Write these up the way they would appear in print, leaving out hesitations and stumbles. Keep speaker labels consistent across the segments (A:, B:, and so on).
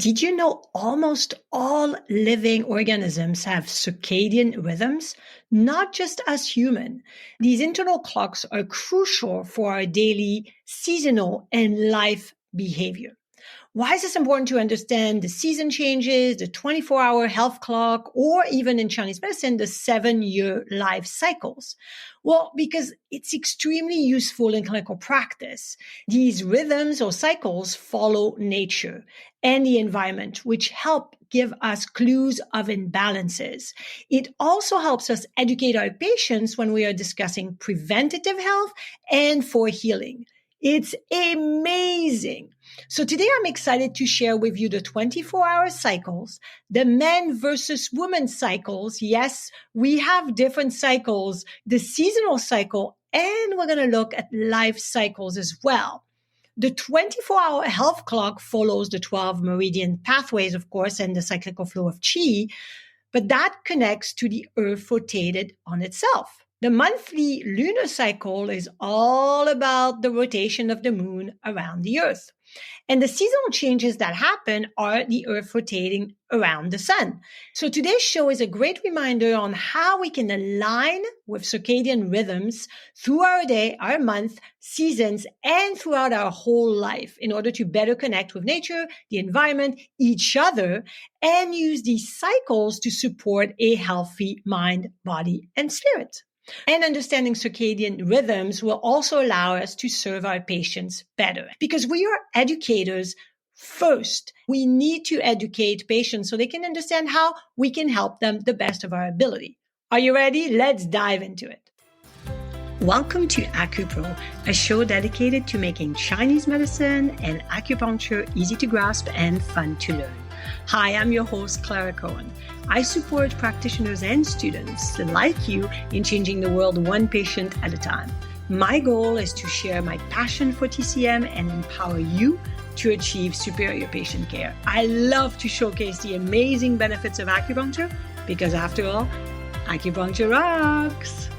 A: Did you know almost all living organisms have circadian rhythms? Not just us human. These internal clocks are crucial for our daily, seasonal, and life behavior. Why is this important to understand the season changes, the 24-hour health clock, or even in Chinese medicine, the 7-year life cycles? Well, because it's extremely useful in clinical practice. These rhythms or cycles follow nature and the environment, which help give us clues of imbalances. It also helps us educate our patients when we are discussing preventative health and for healing. It's amazing. So today I'm excited to share with you the 24-hour cycles, the men versus women cycles. Yes, we have different cycles, the seasonal cycle, and we're going to look at life cycles as well. The 24-hour health clock follows the 12 meridian pathways, of course, and the cyclical flow of qi, but that connects to the earth rotated on itself. The monthly lunar cycle is all about the rotation of the moon around the earth. And the seasonal changes that happen are the earth rotating around the sun. So today's show is a great reminder on how we can align with circadian rhythms through our day, our month, seasons, and throughout our whole life in order to better connect with nature, the environment, each other, and use these cycles to support a healthy mind, body, and spirit. And understanding circadian rhythms will also allow us to serve our patients better because we are educators first. We need to educate patients so they can understand how we can help them the best of our ability. Are you ready? Let's dive into it. Welcome to AcuPro, a show dedicated to making Chinese medicine and acupuncture easy to grasp and fun to learn. Hi, I'm your host, Clara Cohen. I support practitioners and students like you in changing the world one patient at a time. My goal is to share my passion for TCM and empower you to achieve superior patient care. I love to showcase the amazing benefits of acupuncture because after all, acupuncture rocks.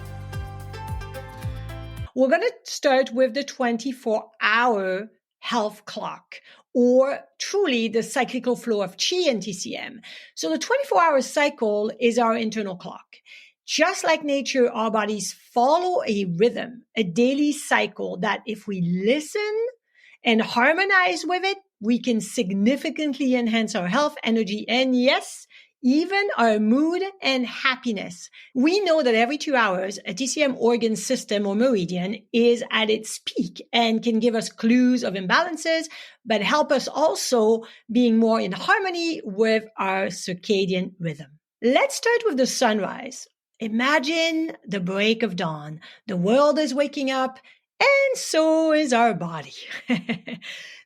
A: We're going to start with the 24-hour health clock, or truly the cyclical flow of qi and TCM. So the 24-hour cycle is our internal clock. Just like nature, our bodies follow a rhythm, a daily cycle that if we listen and harmonize with it, we can significantly enhance our health, energy, and yes, even our mood and happiness. We know that every 2 hours, a TCM organ system or meridian is at its peak and can give us clues of imbalances, but help us also being more in harmony with our circadian rhythm. Let's start with the sunrise. Imagine the break of dawn. The world is waking up, and so is our body.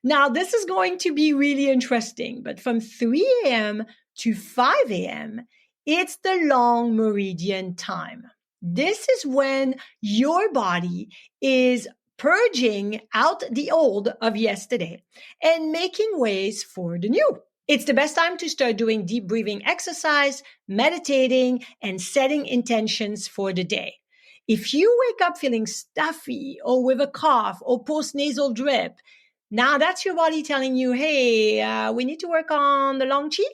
A: Now, this is going to be really interesting, but from 3 a.m. to 5 a.m., it's the long meridian time. This is when your body is purging out the old of yesterday and making ways for the new. It's the best time to start doing deep breathing exercise, meditating, and setting intentions for the day. If you wake up feeling stuffy or with a cough or post-nasal drip, now that's your body telling you, hey, we need to work on the long qi.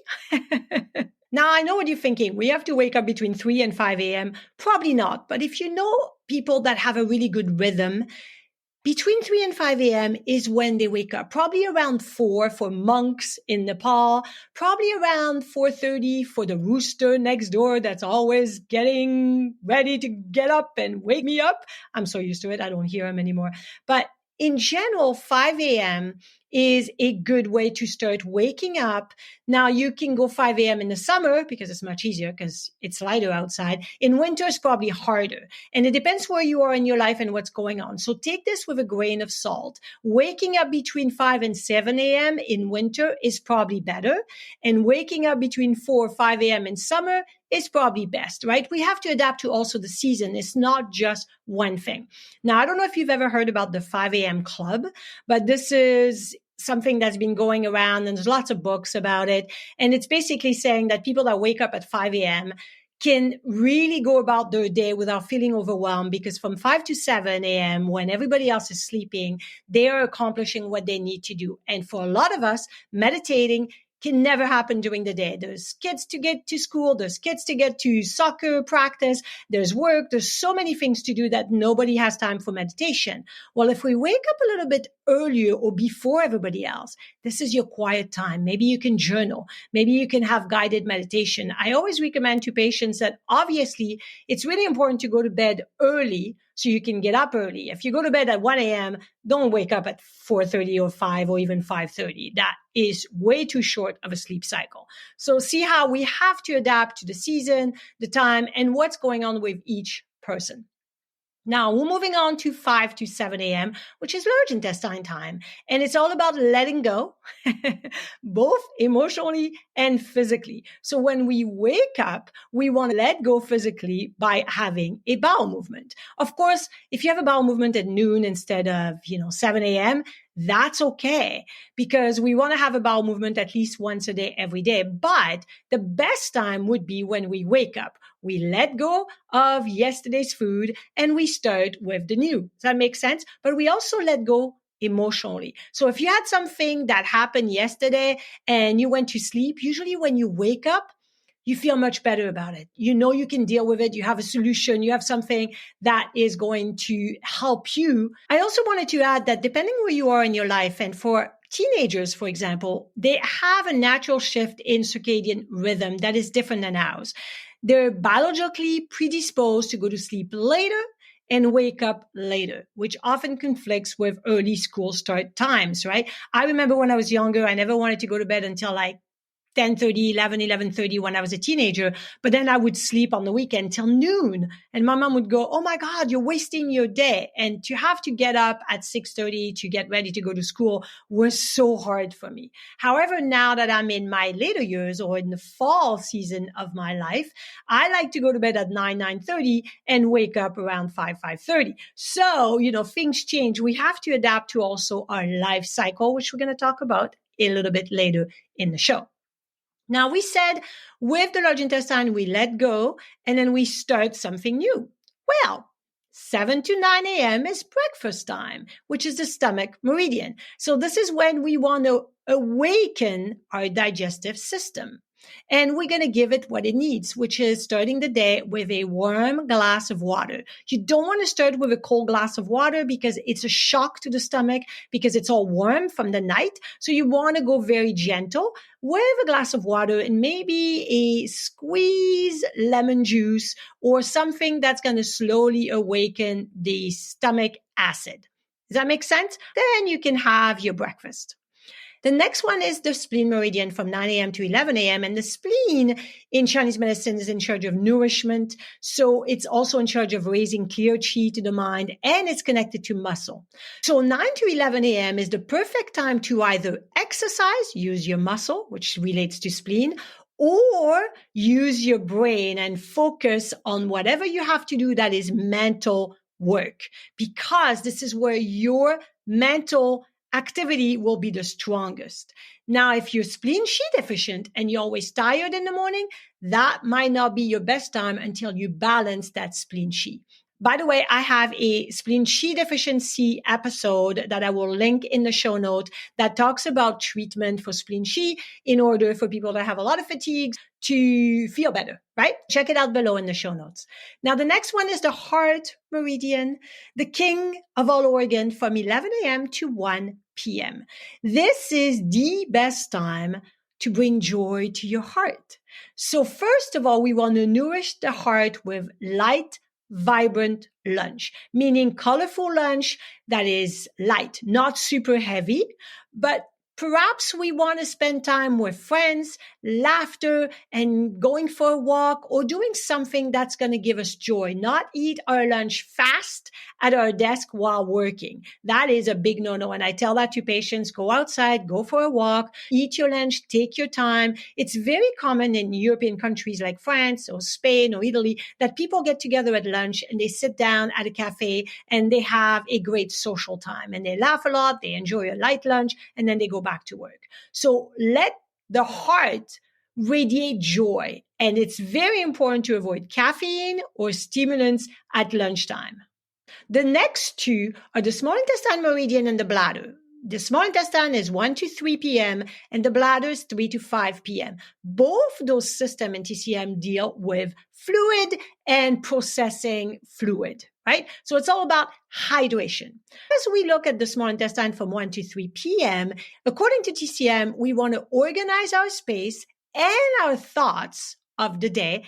A: Now, I know what you're thinking. We have to wake up between 3 and 5 a.m. Probably not. But if you know people that have a really good rhythm, between 3 and 5 a.m. is when they wake up. Probably around 4 for monks in Nepal. Probably around 4:30 for the rooster next door that's always getting ready to get up and wake me up. I'm so used to it. I don't hear him anymore. But in general, 5 a.m. is a good way to start waking up. Now, you can go 5 a.m. in the summer because it's much easier because it's lighter outside. In winter, it's probably harder. And it depends where you are in your life and what's going on. So take this with a grain of salt. Waking up between 5 and 7 a.m. in winter is probably better. And waking up between 4 or 5 a.m. in summer is probably best, right? We have to adapt to also the season. It's not just one thing. Now, I don't know if you've ever heard about the 5 a.m. club, but this is something that's been going around and there's lots of books about it. And it's basically saying that people that wake up at 5 a.m. can really go about their day without feeling overwhelmed because from 5 to 7 a.m., when everybody else is sleeping, they are accomplishing what they need to do. And for a lot of us, meditating can never happen during the day. There's kids to get to school. There's kids to get to soccer practice. There's work. There's so many things to do that nobody has time for meditation. Well, if we wake up a little bit earlier or before everybody else, this is your quiet time. Maybe you can journal. Maybe you can have guided meditation. I always recommend to patients that obviously it's really important to go to bed early so you can get up early. If you go to bed at 1 a.m., don't wake up at 4:30 or 5 or even 5:30. That is way too short of a sleep cycle. So see how we have to adapt to the season, the time, and what's going on with each person. Now we're moving on to 5 to 7 a.m., which is large intestine time. And it's all about letting go, both emotionally and physically. So when we wake up, we want to let go physically by having a bowel movement. Of course, if you have a bowel movement at noon instead of, 7 a.m., that's okay, because we want to have a bowel movement at least once a day, every day. But the best time would be when we wake up. We let go of yesterday's food and we start with the new. Does that make sense? But we also let go emotionally. So if you had something that happened yesterday and you went to sleep, usually when you wake up, you feel much better about it. You know you can deal with it. You have a solution. You have something that is going to help you. I also wanted to add that depending where you are in your life, and for teenagers, for example, they have a natural shift in circadian rhythm that is different than ours. They're biologically predisposed to go to sleep later and wake up later, which often conflicts with early school start times, right? I remember when I was younger, I never wanted to go to bed until like 10:30, 11:30 when I was a teenager, but then I would sleep on the weekend till noon. And my mom would go, "Oh my God, you're wasting your day." And to have to get up at 6:30 to get ready to go to school was so hard for me. However, now that I'm in my later years or in the fall season of my life, I like to go to bed at 9:30 and wake up around 5:30. So, things change. We have to adapt to also our life cycle, which we're going to talk about a little bit later in the show. Now, we said with the large intestine, we let go and then we start something new. Well, 7 to 9 a.m. is breakfast time, which is the stomach meridian. So this is when we want to awaken our digestive system. And we're going to give it what it needs, which is starting the day with a warm glass of water. You don't want to start with a cold glass of water because it's a shock to the stomach because it's all warm from the night. So you want to go very gentle with a glass of water and maybe a squeeze lemon juice or something that's going to slowly awaken the stomach acid. Does that make sense? Then you can have your breakfast. The next one is the spleen meridian from 9 a.m. to 11 a.m. And the spleen in Chinese medicine is in charge of nourishment. So it's also in charge of raising clear qi to the mind, and it's connected to muscle. So 9 to 11 a.m. is the perfect time to either exercise, use your muscle, which relates to spleen, or use your brain and focus on whatever you have to do that is mental work, because this is where your mental activity will be the strongest. Now, if you're spleen qi deficient and you're always tired in the morning, that might not be your best time until you balance that spleen qi. By the way, I have a spleen qi deficiency episode that I will link in the show note that talks about treatment for spleen qi in order for people that have a lot of fatigue to feel better, right? Check it out below in the show notes. Now, the next one is the heart meridian, the king of all organs, from 11 a.m. to 1 p.m. This is the best time to bring joy to your heart. So first of all, we want to nourish the heart with light, vibrant lunch, meaning colorful lunch that is light, not super heavy, but perhaps we want to spend time with friends, laughter, and going for a walk or doing something that's going to give us joy, not eat our lunch fast at our desk while working. That is a big no-no. And I tell that to patients, go outside, go for a walk, eat your lunch, take your time. It's very common in European countries like France or Spain or Italy that people get together at lunch and they sit down at a cafe and they have a great social time and they laugh a lot, they enjoy a light lunch, and then they go back to work. So let the heart radiate joy. And it's very important to avoid caffeine or stimulants at lunchtime. The next two are the small intestine meridian and the bladder. The small intestine is 1 to 3 p.m. and the bladder is 3 to 5 p.m. Both those systems in TCM deal with fluid and processing fluid, right? So it's all about hydration. As we look at the small intestine from 1 to 3 p.m., according to TCM, we want to organize our space and our thoughts of the day,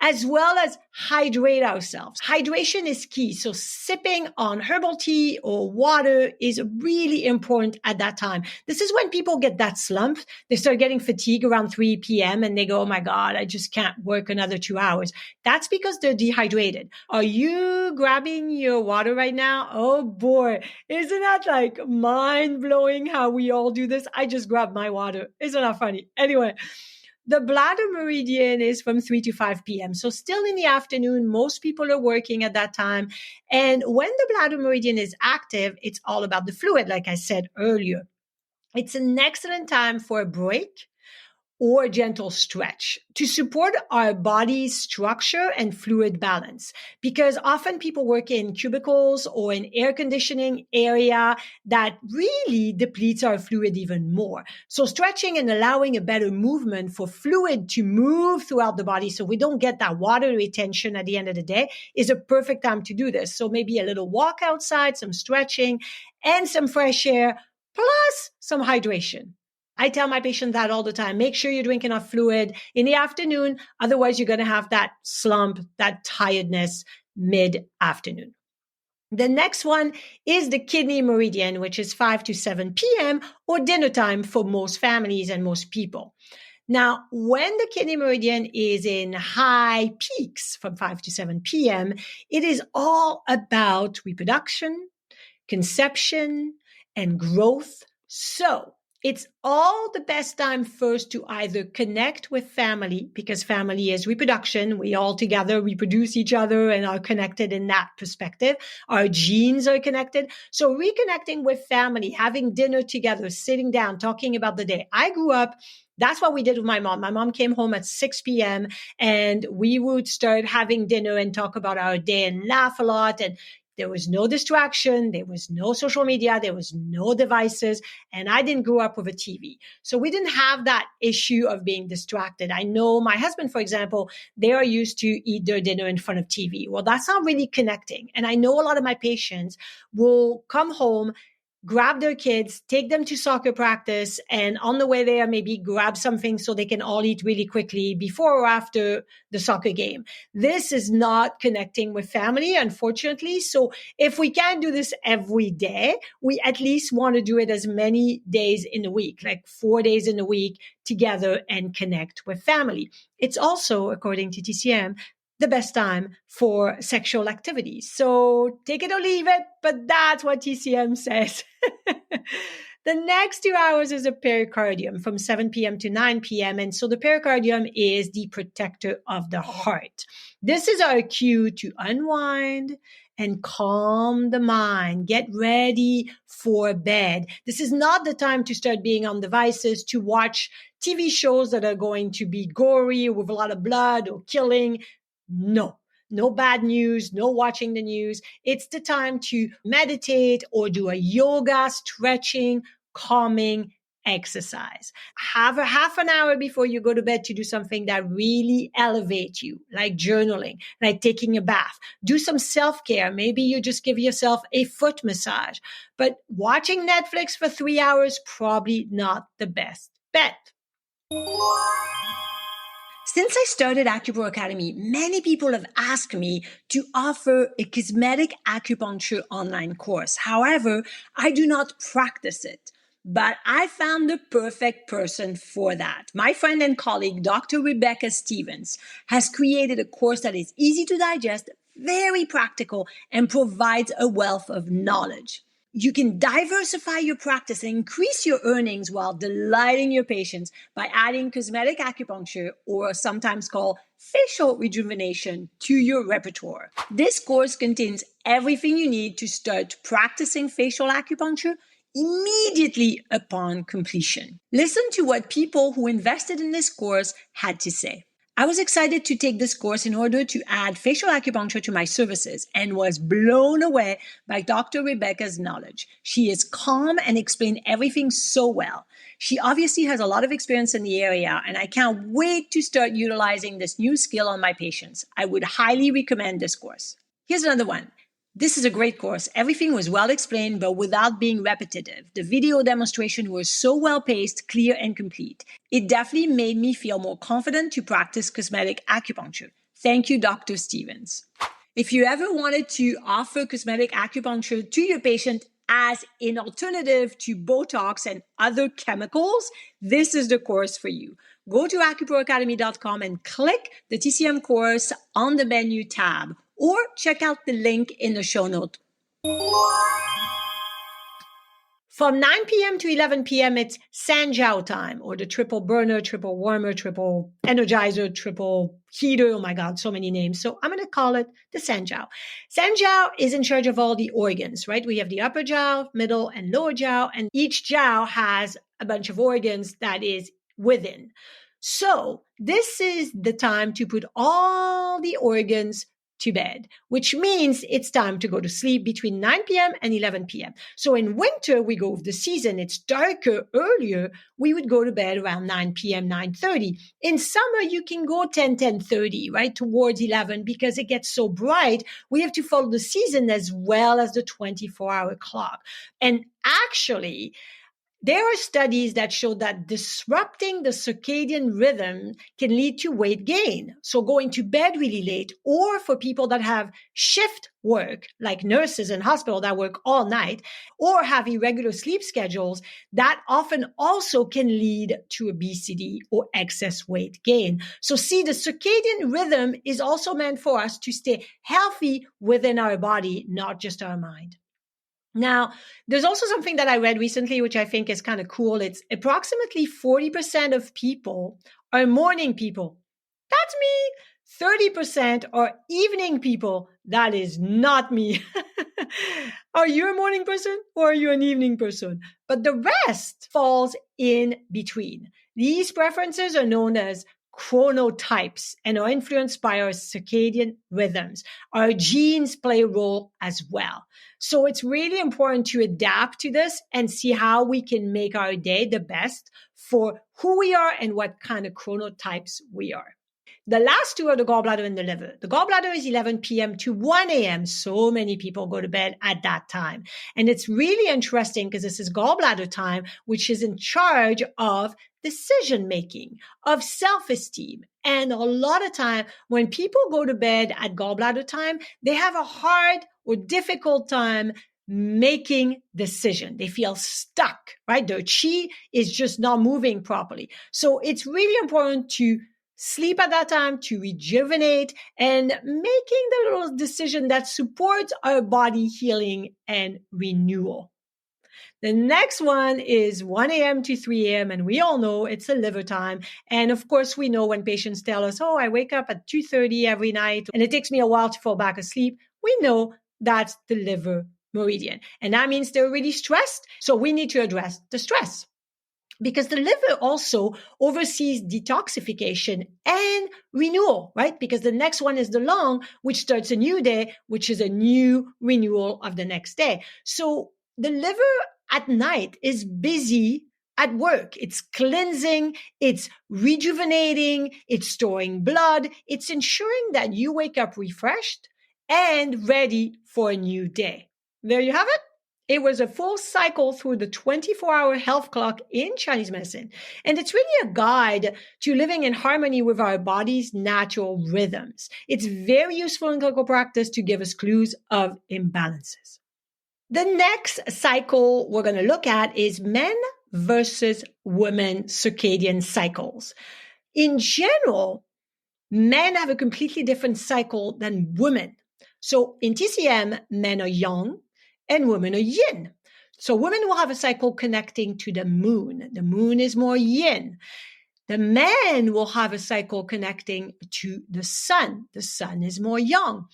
A: as well as hydrate ourselves. Hydration is key. So sipping on herbal tea or water is really important at that time. This is when people get that slump. They start getting fatigue around 3 p.m. and they go, oh my God, I just can't work another 2 hours. That's because they're dehydrated. Are you grabbing your water right now? Oh boy, isn't that like mind blowing how we all do this? I just grabbed my water. Isn't that funny? Anyway. The bladder meridian is from 3 to 5 p.m. So still in the afternoon, most people are working at that time. And when the bladder meridian is active, it's all about the fluid, like I said earlier. It's an excellent time for a break or a gentle stretch to support our body's structure and fluid balance. Because often people work in cubicles or in air conditioning area that really depletes our fluid even more. So stretching and allowing a better movement for fluid to move throughout the body so we don't get that water retention at the end of the day is a perfect time to do this. So maybe a little walk outside, some stretching, and some fresh air, plus some hydration. I tell my patients that all the time. Make sure you drink enough fluid in the afternoon. Otherwise, you're going to have that slump, that tiredness mid-afternoon. The next one is the kidney meridian, which is 5 to 7 p.m. or dinner time for most families and most people. Now, when the kidney meridian is in high peaks from 5 to 7 p.m., it is all about reproduction, conception, and growth. So it's all the best time first to either connect with family, because family is reproduction. We all together reproduce each other and are connected in that perspective. Our genes are connected. So reconnecting with family, having dinner together, sitting down, talking about the day. I grew up, that's what we did with my mom. My mom came home at 6 p.m. and we would start having dinner and talk about our day and laugh a lot. And there was no distraction. There was no social media. There was no devices. And I didn't grow up with a TV. So we didn't have that issue of being distracted. I know my husband, for example, they are used to eat their dinner in front of TV. Well, that's not really connecting. And I know a lot of my patients will come home, grab their kids, take them to soccer practice, and on the way there, maybe grab something so they can all eat really quickly before or after the soccer game. This is not connecting with family, unfortunately. So if we can't do this every day, we at least want to do it as many days in a week, like 4 days in a week together and connect with family. It's also, according to TCM, the best time for sexual activity. So take it or leave it, but that's what TCM says. The next 2 hours is a pericardium from 7 p.m. to 9 p.m. And so the pericardium is the protector of the heart. This is our cue to unwind and calm the mind. Get ready for bed. This is not the time to start being on devices, to watch TV shows that are going to be gory with a lot of blood or killing. No bad news, no watching the news. It's the time to meditate or do a yoga, stretching, calming exercise. Have a half an hour before you go to bed to do something that really elevates you, like journaling, like taking a bath. Do some self-care. Maybe you just give yourself a foot massage. But watching Netflix for 3 hours, probably not the best bet. Since I started AcuPro Academy, many people have asked me to offer a cosmetic acupuncture online course. However, I do not practice it, but I found the perfect person for that. My friend and colleague, Dr. Rebecca Stevens, has created a course that is easy to digest, very practical, and provides a wealth of knowledge. You can diversify your practice and increase your earnings while delighting your patients by adding cosmetic acupuncture, or sometimes called facial rejuvenation, to your repertoire. This course contains everything you need to start practicing facial acupuncture immediately upon completion. Listen to what people who invested in this course had to say. I was excited to take this course in order to add facial acupuncture to my services and was blown away by Dr. Rebecca's knowledge. She is calm and explained everything so well. She obviously has a lot of experience in the area, and I can't wait to start utilizing this new skill on my patients. I would highly recommend this course. Here's another one. This is a great course. Everything was well explained, but without being repetitive. The video demonstration was so well paced, clear, and complete. It definitely made me feel more confident to practice cosmetic acupuncture. Thank you, Dr. Stevens. If you ever wanted to offer cosmetic acupuncture to your patient as an alternative to Botox and other chemicals, this is the course for you. Go to AcuProAcademy.com and click the TCM course on the menu tab, or check out the link in the show note. From 9 p.m. to 11 p.m., it's Sanjiao time, or the triple burner, triple warmer, triple energizer, triple heater. Oh my God, so many names. So I'm going to call it the Sanjiao. Sanjiao is in charge of all the organs, right? We have the upper jiao, middle, and lower jiao, and each jiao has a bunch of organs that is within. So this is the time to put all the organs to bed, which means it's time to go to sleep between 9 p.m. and 11 p.m. So in winter, we go with the season. It's darker earlier. We would go to bed around 9 p.m., 9:30. In summer, you can go 10:30, right, towards 11 because it gets so bright. We have to follow the season as well as the 24-hour clock. And actually, there are studies that show that disrupting the circadian rhythm can lead to weight gain. So going to bed really late, or for people that have shift work, like nurses in hospital that work all night, or have irregular sleep schedules, that often also can lead to obesity or excess weight gain. So see, the circadian rhythm is also meant for us to stay healthy within our body, not just our mind. Now, there's also something that I read recently, which I think is kind of cool. It's approximately 40% of people are morning people. That's me. 30% are evening people. That is not me. Are you a morning person or are you an evening person? But the rest falls in between. These preferences are known as chronotypes and are influenced by our circadian rhythms. Our genes play a role as well. So it's really important to adapt to this and see how we can make our day the best for who we are and what kind of chronotypes we are. The last two are the gallbladder and the liver. The gallbladder is 11 p.m. to 1 a.m. So many people go to bed at that time. And it's really interesting because this is gallbladder time, which is in charge of decision-making, of self-esteem. And a lot of time when people go to bed at gallbladder time, they have a hard or difficult time making decision. They feel stuck, right? Their chi is just not moving properly. So it's really important to sleep at that time, to rejuvenate, and making the little decision that supports our body healing and renewal. The next one is 1 a.m. to 3 a.m. And we all know it's a liver time. And of course, we know when patients tell us, oh, I wake up at 2:30 every night and it takes me a while to fall back asleep. We know that's the liver meridian. And that means they're really stressed. So we need to address the stress. Because the liver also oversees detoxification and renewal, right? Because the next one is the lung, which starts a new day, which is a new renewal of the next day. So the liver at night is busy at work. It's cleansing, it's rejuvenating, it's storing blood, it's ensuring that you wake up refreshed and ready for a new day. There you have it. It was a full cycle through the 24-hour health clock in Chinese medicine. And it's really a guide to living in harmony with our body's natural rhythms. It's very useful in clinical practice to give us clues of imbalances. The next cycle we're going to look at is men versus women circadian cycles. In general, men have a completely different cycle than women. So in TCM, men are yang and women are yin. So women will have a cycle connecting to the moon. The moon is more yin. The men will have a cycle connecting to the sun. The sun is more yang.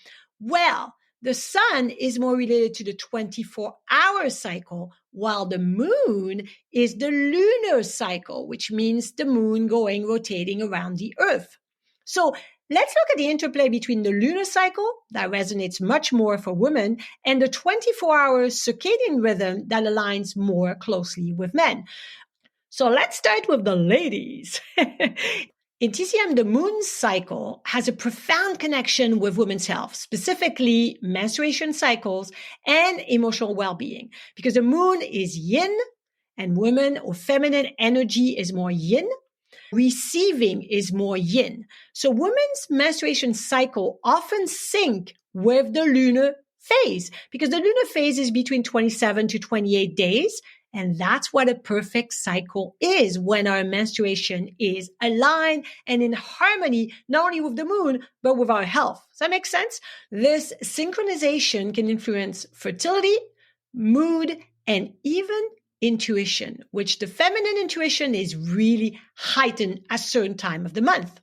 A: Well, the sun is more related to the 24-hour cycle, while the moon is the lunar cycle, which means the moon rotating around the earth. So let's look at the interplay between the lunar cycle that resonates much more for women and the 24-hour circadian rhythm that aligns more closely with men. So let's start with the ladies. In TCM, the moon cycle has a profound connection with women's health, specifically menstruation cycles and emotional well-being, because the moon is yin and women or feminine energy is more yin. Receiving is more yin. So women's menstruation cycle often sync with the lunar phase because the lunar phase is between 27 to 28 days. And that's what a perfect cycle is when our menstruation is aligned and in harmony, not only with the moon, but with our health. Does that make sense? This synchronization can influence fertility, mood, and even intuition, which the feminine intuition is really heightened at a certain time of the month.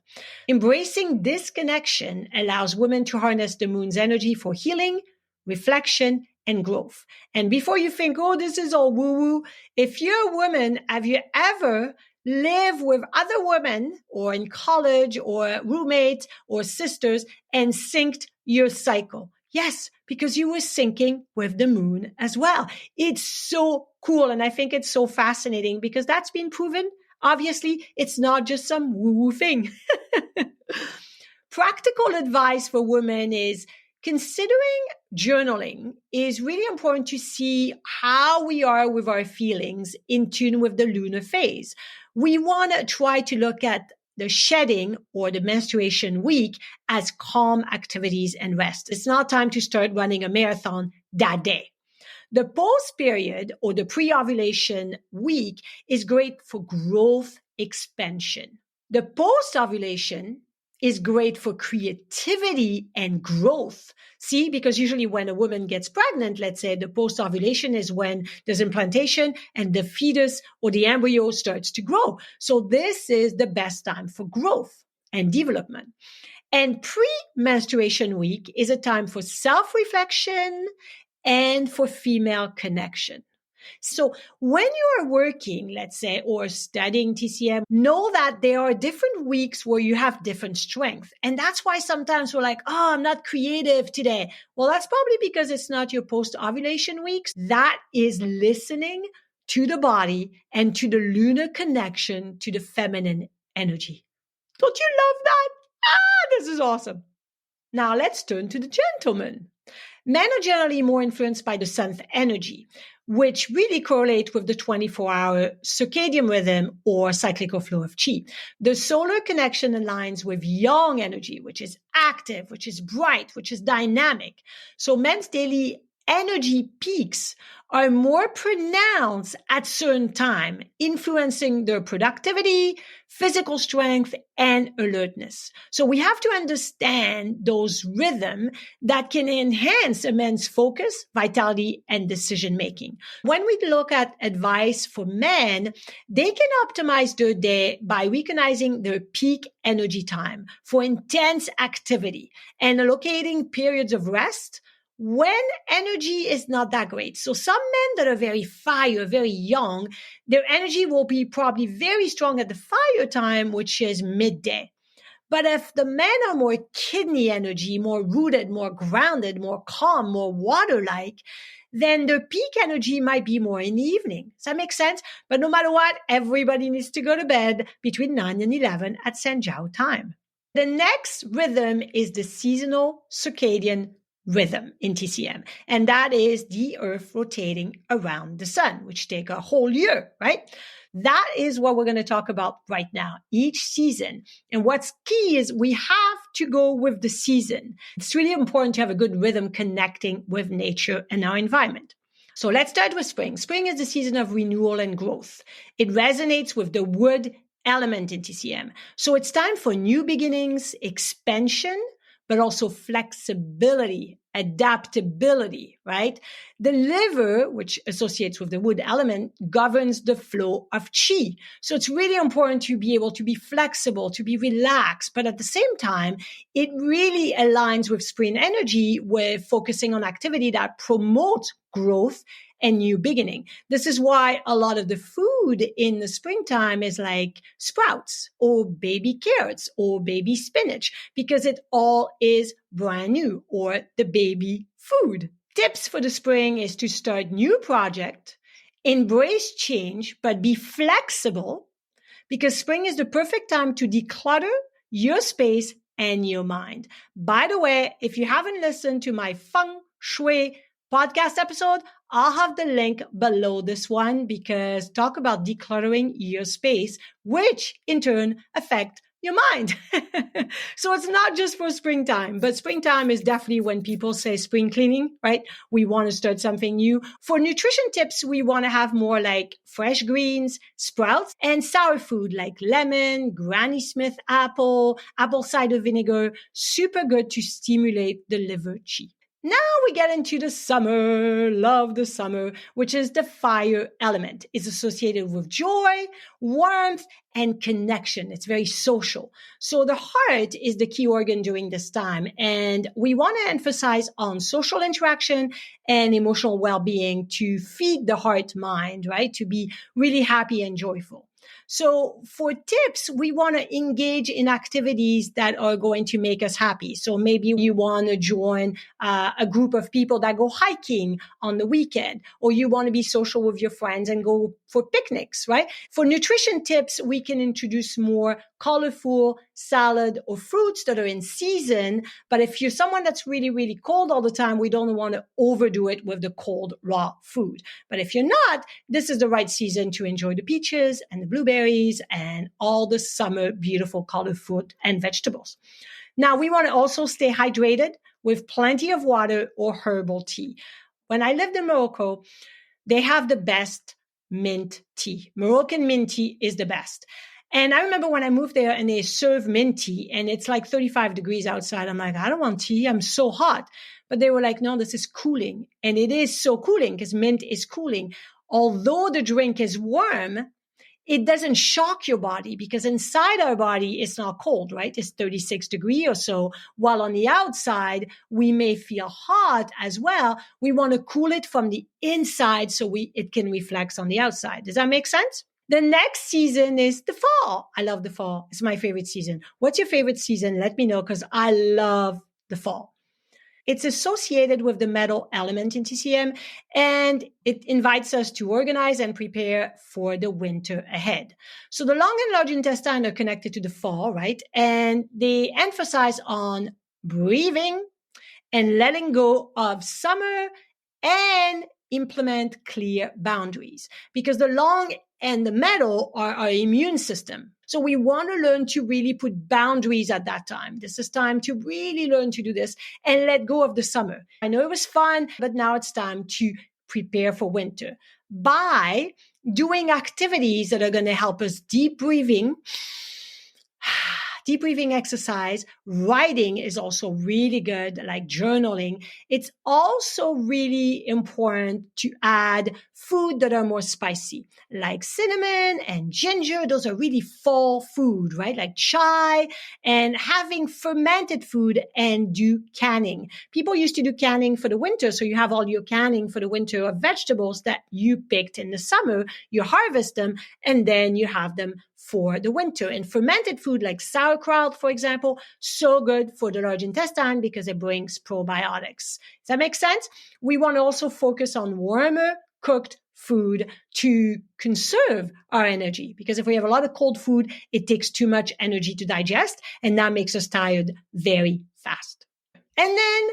A: Embracing this connection allows women to harness the moon's energy for healing, reflection, and growth. And before you think, oh, this is all woo-woo, if you're a woman, have you ever lived with other women or in college or roommates or sisters and synced your cycle? Yes, because you were syncing with the moon as well. It's so cool. And I think it's so fascinating because that's been proven. Obviously, it's not just some woo-woo thing. Practical advice for women is considering journaling is really important to see how we are with our feelings in tune with the lunar phase. We want to try to look at the shedding or the menstruation week as calm activities and rest. It's not time to start running a marathon that day. The post period or the pre-ovulation week is great for growth expansion. The post-ovulation is great for creativity and growth. See, because usually when a woman gets pregnant, let's say the post-ovulation is when there's implantation and the fetus or the embryo starts to grow. So this is the best time for growth and development. And pre-menstruation week is a time for self-reflection and for female connection. So when you are working, let's say, or studying TCM, know that there are different weeks where you have different strength. And that's why sometimes we're like, oh, I'm not creative today. Well, that's probably because it's not your post-ovulation weeks. That is listening to the body and to the lunar connection to the feminine energy. Don't you love that? This is awesome. Now let's turn to the gentlemen. Men are generally more influenced by the sun's energy, which really correlate with the 24-hour circadian rhythm or cyclical flow of chi. The solar connection aligns with yang energy, which is active, which is bright, which is dynamic. So men's daily energy peaks are more pronounced at certain time, influencing their productivity, physical strength, and alertness. So we have to understand those rhythms that can enhance a man's focus, vitality, and decision making. When we look at advice for men, they can optimize their day by recognizing their peak energy time for intense activity and allocating periods of rest when energy is not that great. So some men that are very fire, very young, their energy will be probably very strong at the fire time, which is midday. But if the men are more kidney energy, more rooted, more grounded, more calm, more water-like, then their peak energy might be more in the evening. Does that make sense? But no matter what, everybody needs to go to bed between 9 and 11 at Sanjiao time. The next rhythm is the seasonal circadian rhythm in TCM. And that is the earth rotating around the sun, which take a whole year, right? That is what we're going to talk about right now, each season. And what's key is we have to go with the season. It's really important to have a good rhythm connecting with nature and our environment. So let's start with spring. Spring is the season of renewal and growth. It resonates with the wood element in TCM. So it's time for new beginnings, expansion, but also flexibility, adaptability, right? The liver, which associates with the wood element, governs the flow of qi. So it's really important to be able to be flexible, to be relaxed, but at the same time, it really aligns with spring energy with focusing on activity that promotes growth and new beginning. This is why a lot of the food in the springtime is like sprouts or baby carrots or baby spinach, because it all is brand new, or the baby food. Tips for the spring is to start new project, embrace change, but be flexible, because spring is the perfect time to declutter your space and your mind. By the way, if you haven't listened to my feng shui podcast episode, I'll have the link below this one, because talk about decluttering your space, which in turn affect your mind. So it's not just for springtime, but springtime is definitely when people say spring cleaning, right? We want to start something new. For nutrition tips, we want to have more like fresh greens, sprouts, and sour food like lemon, Granny Smith apple cider vinegar. Super good to stimulate the liver qi. Now we get into the summer. Love the summer, which is the fire element. It's associated with joy, warmth, and connection. It's very social. So the heart is the key organ during this time. And we want to emphasize on social interaction and emotional well-being to feed the heart mind, right? To be really happy and joyful. So for tips, we want to engage in activities that are going to make us happy. So maybe you want to join a group of people that go hiking on the weekend, or you want to be social with your friends and go for picnics, right? For nutrition tips, we can introduce more colorful salad or fruits that are in season. But if you're someone that's really, really cold all the time, we don't want to overdo it with the cold, raw food. But if you're not, this is the right season to enjoy the peaches and the blueberries and all the summer beautiful colored fruit and vegetables. Now, we want to also stay hydrated with plenty of water or herbal tea. When I lived in Morocco, they have the best mint tea. Moroccan mint tea is the best. And I remember when I moved there and they serve mint tea and it's like 35 degrees outside. I'm like, I don't want tea. I'm so hot. But they were like, no, this is cooling. And it is so cooling because mint is cooling. Although the drink is warm, it doesn't shock your body, because inside our body, it's not cold, right? It's 36 degrees or so. While on the outside, we may feel hot as well. We want to cool it from the inside so it can reflect on the outside. Does that make sense? The next season is the fall. I love the fall. It's my favorite season. What's your favorite season? Let me know, because I love the fall. It's associated with the metal element in TCM, and it invites us to organize and prepare for the winter ahead. So the long and large intestine are connected to the fall, right? And they emphasize on breathing and letting go of summer and implement clear boundaries, because the long and the metal are our immune system. So we want to learn to really put boundaries at that time. This is time to really learn to do this and let go of the summer. I know it was fun, but now it's time to prepare for winter by doing activities that are going to help us deep breathing exercise. Writing is also really good, like journaling. It's also really important to add food that are more spicy, like cinnamon and ginger. Those are really fall food, right? Like chai, and having fermented food and do canning. People used to do canning for the winter. So you have all your canning for the winter of vegetables that you picked in the summer, you harvest them, and then you have them for the winter. And fermented food like sauerkraut, for example, so good for the large intestine because it brings probiotics. Does that make sense? We want to also focus on warmer cooked food to conserve our energy, because if we have a lot of cold food, it takes too much energy to digest, and that makes us tired very fast. And then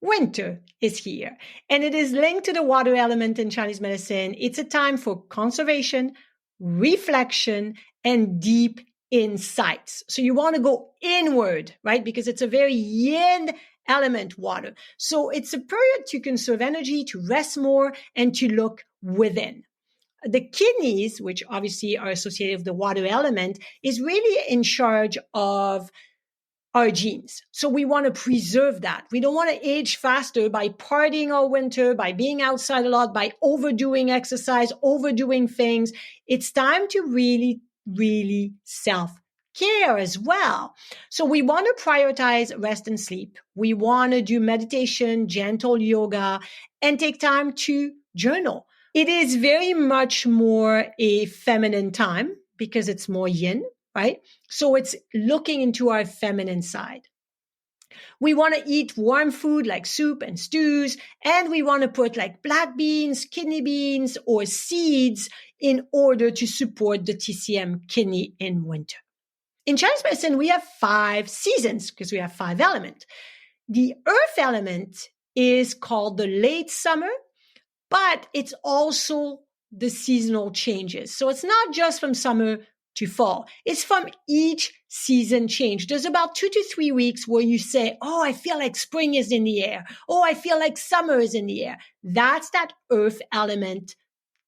A: winter is here, and it is linked to the water element in Chinese medicine. It's a time for conservation, reflection, and deep insights. So you want to go inward, right? Because it's a very yin element, water. So it's a period to conserve energy, to rest more, and to look within. The kidneys, which obviously are associated with the water element, is really in charge of our genes. So we want to preserve that. We don't want to age faster by partying all winter, by being outside a lot, by overdoing exercise, overdoing things. It's time to really self-care as well. So we want to prioritize rest and sleep. We want to do meditation, gentle yoga, and take time to journal. It is very much more a feminine time because it's more yin, right? So it's looking into our feminine side. We want to eat warm food like soup and stews, and we want to put like black beans, kidney beans, or seeds in order to support the TCM kidney in winter. In Chinese medicine, we have 5 seasons because we have 5 elements. The earth element is called the late summer, but it's also the seasonal changes. So it's not just from summer to fall. It's from each season change. There's about 2 to 3 weeks where you say, oh, I feel like spring is in the air. Oh, I feel like summer is in the air. That's that earth element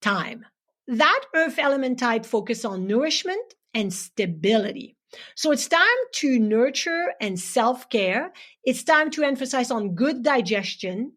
A: time. That earth element type focus on nourishment and stability. So it's time to nurture and self-care. It's time to emphasize on good digestion,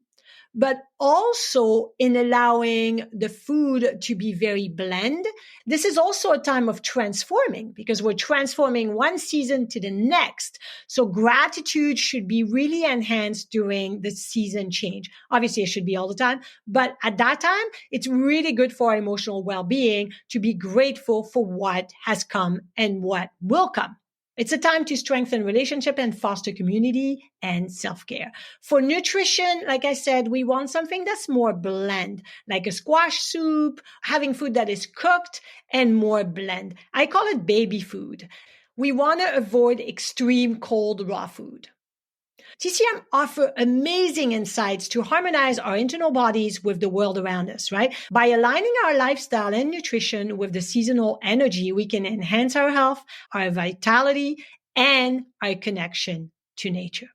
A: but also in allowing the food to be very bland. This is also a time of transforming because we're transforming one season to the next. So gratitude should be really enhanced during the season change. Obviously, it should be all the time, but at that time, it's really good for our emotional well-being to be grateful for what has come and what will come. It's a time to strengthen relationship and foster community and self-care. For nutrition, like I said, we want something that's more bland, like a squash soup, having food that is cooked and more blend. I call it baby food. We want to avoid extreme cold raw food. TCM offer amazing insights to harmonize our internal bodies with the world around us, right? By aligning our lifestyle and nutrition with the seasonal energy, we can enhance our health, our vitality, and our connection to nature.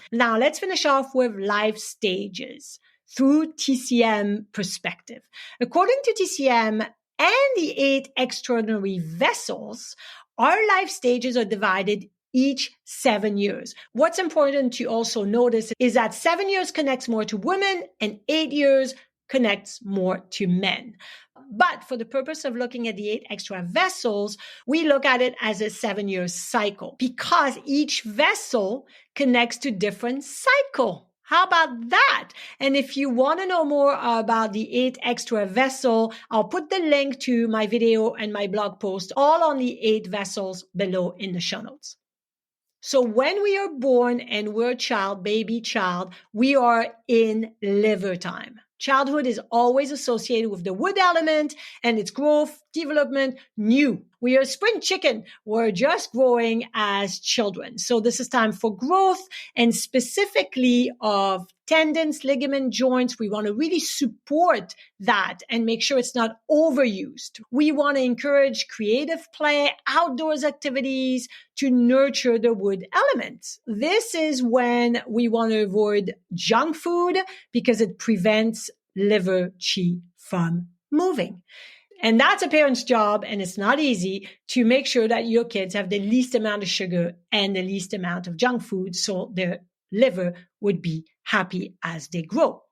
A: Now, let's finish off with life stages through TCM perspective. According to TCM and the 8 extraordinary vessels, our life stages are divided each 7 years. What's important to also notice is that 7 years connects more to women and 8 years connects more to men. But for the purpose of looking at the 8 extra vessels, we look at it as a 7-year cycle because each vessel connects to different cycle. How about that? And if you want to know more about the 8 extra vessel, I'll put the link to my video and my blog post all on the 8 vessels below in the show notes. So when we are born and we're a child, baby child, we are in liver time. Childhood is always associated with the wood element and its growth, development, new. We are spring chicken. We're just growing as children. So this is time for growth and specifically of tendons, ligament, joints. We want to really support that and make sure it's not overused. We want to encourage creative play, outdoors activities to nurture the wood elements. This is when we want to avoid junk food because it prevents liver qi from moving. And that's a parent's job, and it's not easy to make sure that your kids have the least amount of sugar and the least amount of junk food so their liver would be happy as they grow.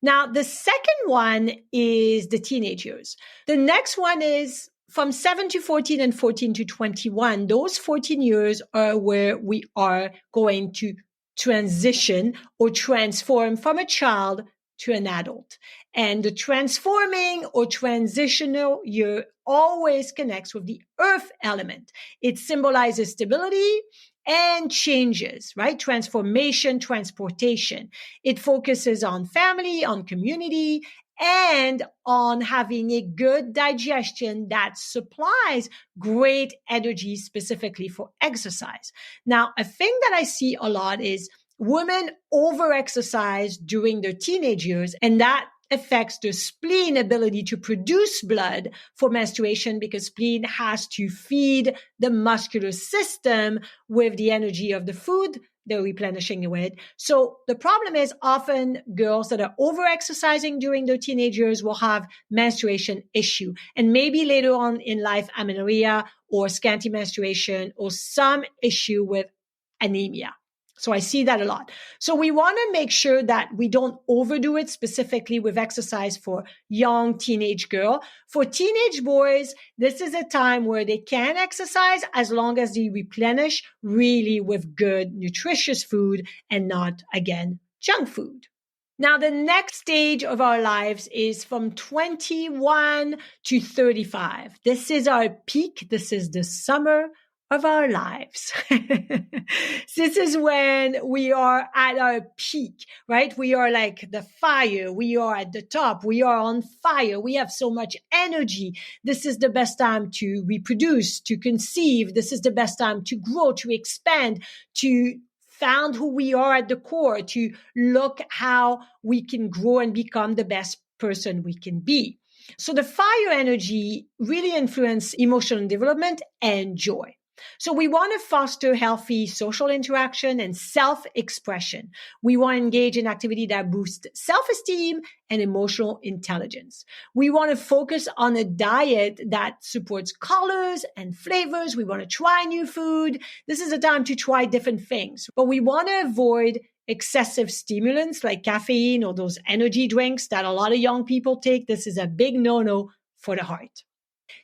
A: Now, the second one is the teenage years. The next one is from 7 to 14 and 14 to 21. Those 14 years are where we are going to transition or transform from a child to an adult. And the transforming or transitional year always connects with the earth element. It symbolizes stability and changes, right? Transformation, transportation. It focuses on family, on community, and on having a good digestion that supplies great energy specifically for exercise. Now, a thing that I see a lot is women over-exercise during their teenage years, and that affects the spleen ability to produce blood for menstruation because spleen has to feed the muscular system with the energy of the food they're replenishing with. So the problem is often girls that are over-exercising during their teenage years will have menstruation issue and maybe later on in life amenorrhea or scanty menstruation or some issue with anemia. So I see that a lot. So we want to make sure that we don't overdo it specifically with exercise for young teenage girl. For teenage boys, this is a time where they can exercise as long as they replenish really with good, nutritious food and not, again, junk food. Now, the next stage of our lives is from 21 to 35. This is our peak. This is the summer of our lives. This is when we are at our peak, right? We are like the fire. We are at the top. We are on fire. We have so much energy. This is the best time to reproduce, to conceive. This is the best time to grow, to expand, to found who we are at the core, to look how we can grow and become the best person we can be. So the fire energy really influences emotional development and joy. So we want to foster healthy social interaction and self-expression. We want to engage in activity that boosts self-esteem and emotional intelligence. We want to focus on a diet that supports colors and flavors. We want to try new food. This is a time to try different things, but we want to avoid excessive stimulants like caffeine or those energy drinks that a lot of young people take. This is a big no-no for the heart.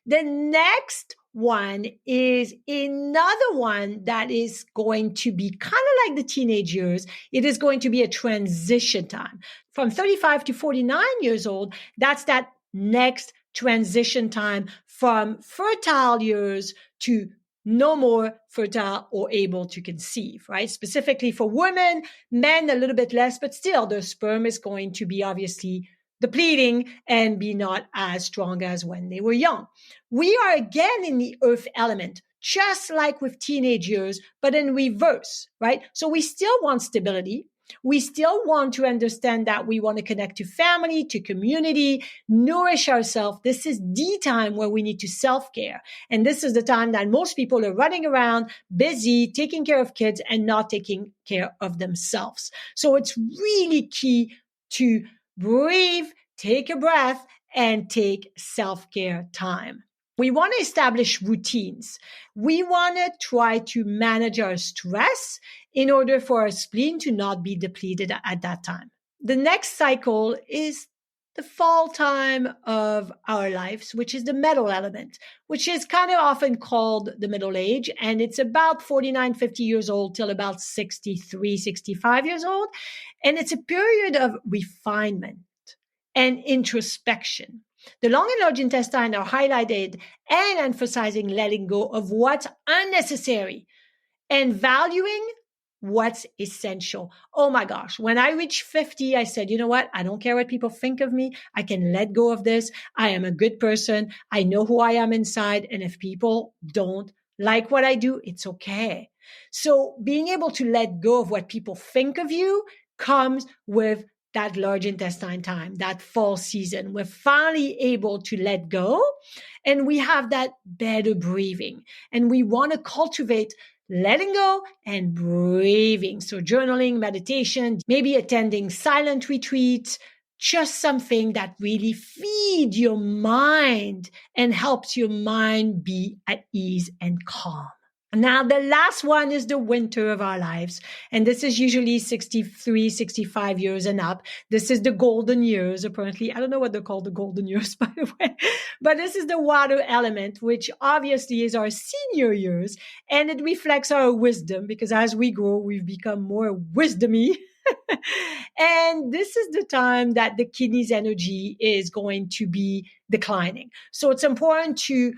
A: The next one is another one that is going to be kind of like the teenage years. It is going to be a transition time. From 35 to 49 years old, that's that next transition time from fertile years to no more fertile or able to conceive, right? Specifically for women, men a little bit less, but still the sperm is going to be obviously depleting and be not as strong as when they were young. We are again in the earth element, just like with teenage years, but in reverse, right? So we still want stability. We still want to understand that we want to connect to family, to community, nourish ourselves. This is the time where we need to self-care. And this is the time that most people are running around, busy, taking care of kids and not taking care of themselves. So it's really key to breathe, take a breath, and take self-care time. We want to establish routines. We want to try to manage our stress in order for our spleen to not be depleted at that time. The next cycle is the fall time of our lives, which is the middle element, which is kind of often called the middle age. And it's about 49, 50 years old till about 63, 65 years old. And it's a period of refinement and introspection. The long and large intestine are highlighted and emphasizing letting go of what's unnecessary and valuing what's essential. Oh my gosh. When I reached 50, I said, you know what? I don't care what people think of me. I can let go of this. I am a good person. I know who I am inside. And if people don't like what I do, it's okay. So being able to let go of what people think of you comes with that large intestine time, that fall season. We're finally able to let go and we have that better breathing. And we want to cultivate letting go and breathing. So journaling, meditation, maybe attending silent retreats, just something that really feeds your mind and helps your mind be at ease and calm. Now, the last one is the winter of our lives. And this is usually 63, 65 years and up. This is the golden years, apparently. I don't know what they're called, the golden years, by the way. But this is the water element, which obviously is our senior years. And it reflects our wisdom because as we grow, we've become more wisdomy. And this is the time that the kidney's energy is going to be declining. So it's important to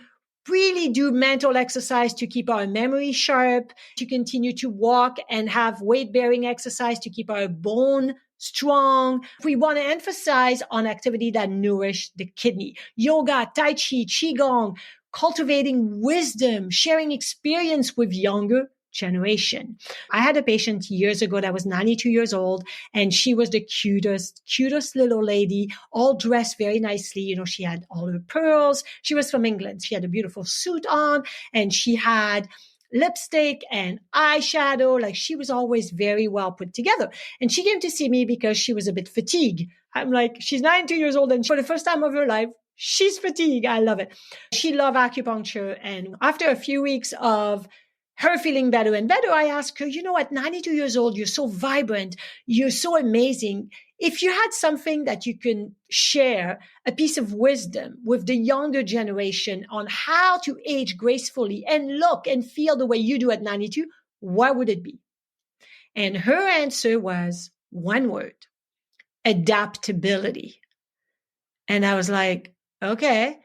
A: really do mental exercise to keep our memory sharp, to continue to walk and have weight-bearing exercise to keep our bone strong. We want to emphasize on activity that nourish the kidney. Yoga, Tai Chi, Qigong, cultivating wisdom, sharing experience with younger generation. I had a patient years ago that was 92 years old and she was the cutest little lady, all dressed very nicely. You know, she had all her pearls. She was from England. She had a beautiful suit on and she had lipstick and eyeshadow. Like she was always very well put together. And she came to see me because she was a bit fatigued. I'm like, she's 92 years old and for the first time of her life, she's fatigued. I love it. She loved acupuncture. And after a few weeks of her feeling better and better, I asked her, you know, at 92 years old, you're so vibrant, you're so amazing. If you had something that you can share, a piece of wisdom with the younger generation on how to age gracefully and look and feel the way you do at 92, what would it be? And her answer was one word: adaptability. And I was like, okay.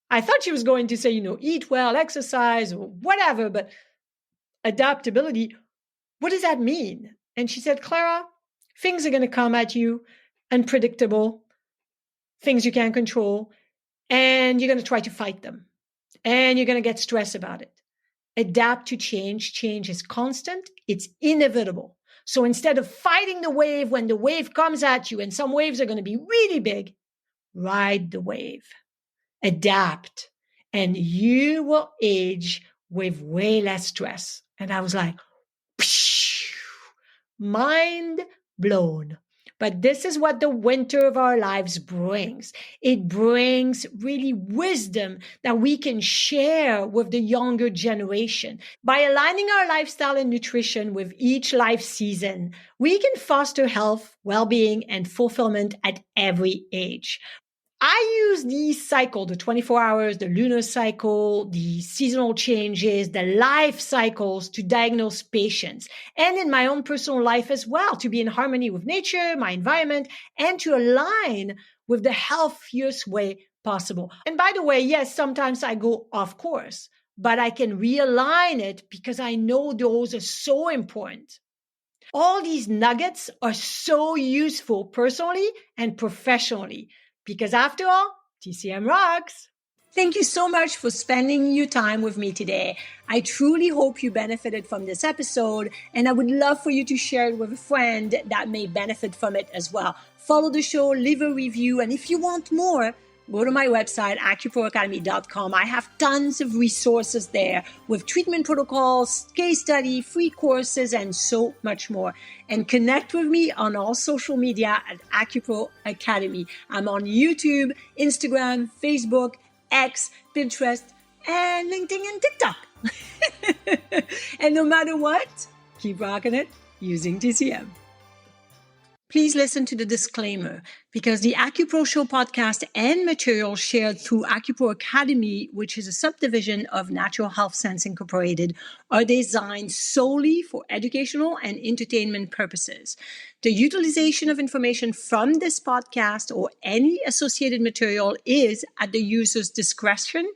A: I thought she was going to say, eat well, exercise, or whatever, but adaptability, what does that mean? And she said, Clara, things are going to come at you, unpredictable, things you can't control, and you're going to try to fight them. And you're going to get stressed about it. Adapt to change. Change is constant. It's inevitable. So instead of fighting the wave when the wave comes at you, and some waves are going to be really big, ride the wave. Adapt, and you will age with way less stress. And I was like, mind blown. But this is what the winter of our lives brings. It brings really wisdom that we can share with the younger generation. By aligning our lifestyle and nutrition with each life season, we can foster health, well-being, and fulfillment at every age. I use the cycle, the 24 hours, the lunar cycle, the seasonal changes, the life cycles to diagnose patients, and in my own personal life as well, to be in harmony with nature, my environment, and to align with the healthiest way possible. And by the way, yes, sometimes I go off course, but I can realign it because I know those are so important. All these nuggets are so useful personally and professionally. Because after all, TCM rocks. Thank you so much for spending your time with me today. I truly hope you benefited from this episode, and I would love for you to share it with a friend that may benefit from it as well. Follow the show, leave a review, and if you want more, go to my website, AcuProAcademy.com. I have tons of resources there with treatment protocols, case study, free courses, and so much more. And connect with me on all social media at AcuPro Academy. I'm on YouTube, Instagram, Facebook, X, Pinterest, and LinkedIn and TikTok. And no matter what, keep rocking it using TCM. Please listen to the disclaimer, because the AcuPro Show podcast and material shared through AcuPro Academy, which is a subdivision of Natural Health Sense Incorporated, are designed solely for educational and entertainment purposes. The utilization of information from this podcast or any associated material is at the user's discretion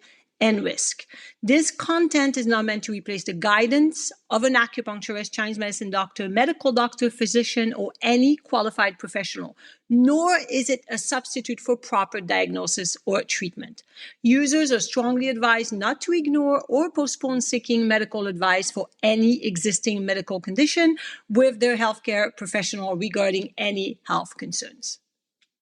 A: and risk. This content is not meant to replace the guidance of an acupuncturist, Chinese medicine doctor, medical doctor, physician, or any qualified professional, nor is it a substitute for proper diagnosis or treatment. Users are strongly advised not to ignore or postpone seeking medical advice for any existing medical condition with their healthcare professional regarding any health concerns.